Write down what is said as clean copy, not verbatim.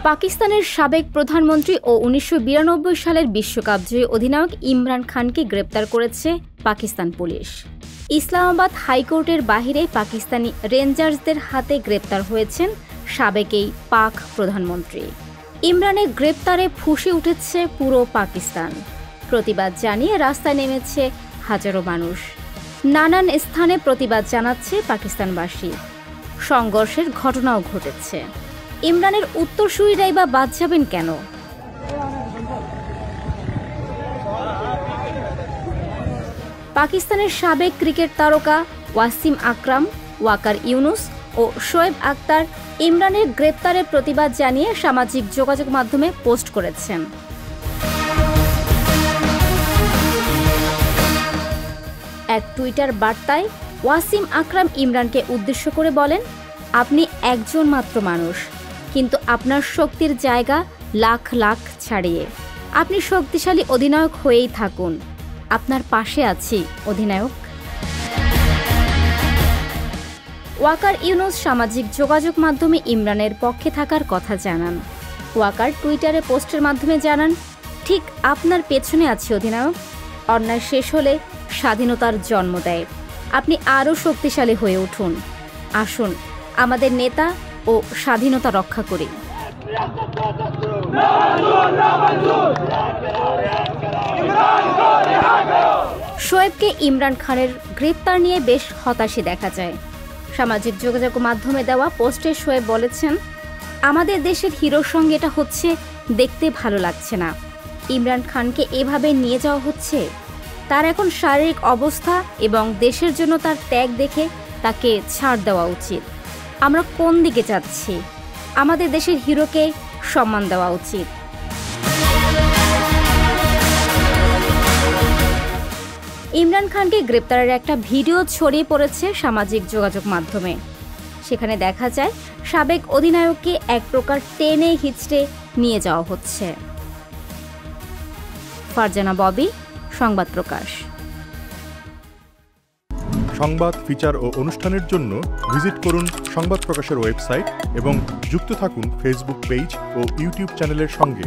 পাকিস্তানের সাবেক প্রধানমন্ত্রী ও ১৯৯২ সালের বিশ্বকাপ জয়ী অধিনায়ক ইমরান খানকে গ্রেপ্তার করেছে পাকিস্তান পুলিশ। ইসলামাবাদ হাইকোর্টের বাহিরে পাকিস্তানি রেঞ্জার্সদের হাতে গ্রেপ্তার হয়েছেন সাবেক এই পাক প্রধানমন্ত্রী। ইমরানের গ্রেপ্তারে ফুঁসে উঠেছে পুরো পাকিস্তান। প্রতিবাদ জানিয়ে রাস্তায় নেমেছে হাজারো মানুষ। নানান স্থানে প্রতিবাদ জানাচ্ছে পাকিস্তানবাসী। সংঘর্ষের ঘটনাও ঘটেছে। ইমরানের উত্তরসূরিরাই বা বাদ যাবেন কেন? পাকিস্তানের সাবেক ক্রিকেট তারকা ওয়াসিম আকরাম, ওয়াকার ইউনুস ও শোয়েব আখতার ইমরানের গ্রেপ্তারের প্রতিবাদ জানিয়ে সামাজিক যোগাযোগ মাধ্যমে পোস্ট করেছেন। এক টুইটার বার্তায় ওয়াসিম আকরাম ইমরানকে উদ্দেশ্য করে বলেন, আপনি একজন মাত্র মানুষ, কিন্তু আপনার শক্তির জায়গা লাখ লাখ ছাড়িয়ে। আপনি শক্তিশালী অধিনায়ক হয়েই থাকুন। আপনার পাশে আছি অধিনায়ক। ওয়াকার ইউনুস সামাজিক যোগাযোগ মাধ্যমে ইমরানের পক্ষে থাকার কথা জানান। ওয়াকার টুইটারে পোস্টের মাধ্যমে জানান, ঠিক আপনার পেছনে আছি অধিনায়ক। অন্যায় শেষ হলে স্বাধীনতার জন্ম দেয়। আপনি আরও শক্তিশালী হয়ে উঠুন। আসুন আমাদের নেতা ও স্বাধীনতা রক্ষা করি। শোয়েবকে ইমরান খানের গ্রেপ্তার নিয়ে বেশ হতাশই দেখা যায়। সামাজিক যোগাযোগ মাধ্যমে দেওয়া পোস্টে শোয়েব বলেছেন, আমাদের দেশের হিরোর সঙ্গে এটা হচ্ছে, দেখতে ভালো লাগছে না। ইমরান খানকে এভাবে নিয়ে যাওয়া হচ্ছে। তার এখন শারীরিক অবস্থা এবং দেশের জন্য তার ত্যাগ দেখে তাকে ছাড় দেওয়া উচিত। আমরা কোন দিকে যাচ্ছি? আমাদের দেশের হিরোকে সম্মান দেওয়া উচিত। ইমরান খানকে গ্রেপ্তারের একটা ভিডিও ছড়িয়ে পড়েছে সামাজিক যোগাযোগ মাধ্যমে। সেখানে দেখা যায় সাবেক অধিনায়ককে এক প্রকার টেনে হিচড়ে নিয়ে যাওয়া হচ্ছে। ফারজানা ববি, সংবাদ প্রকাশ। সংবাদ, ফিচার ও অনুষ্ঠানের জন্য ভিজিট করুন সংবাদ প্রকাশের ওয়েবসাইট এবং যুক্ত থাকুন ফেসবুক পেজ ও ইউটিউব চ্যানেলের সঙ্গে।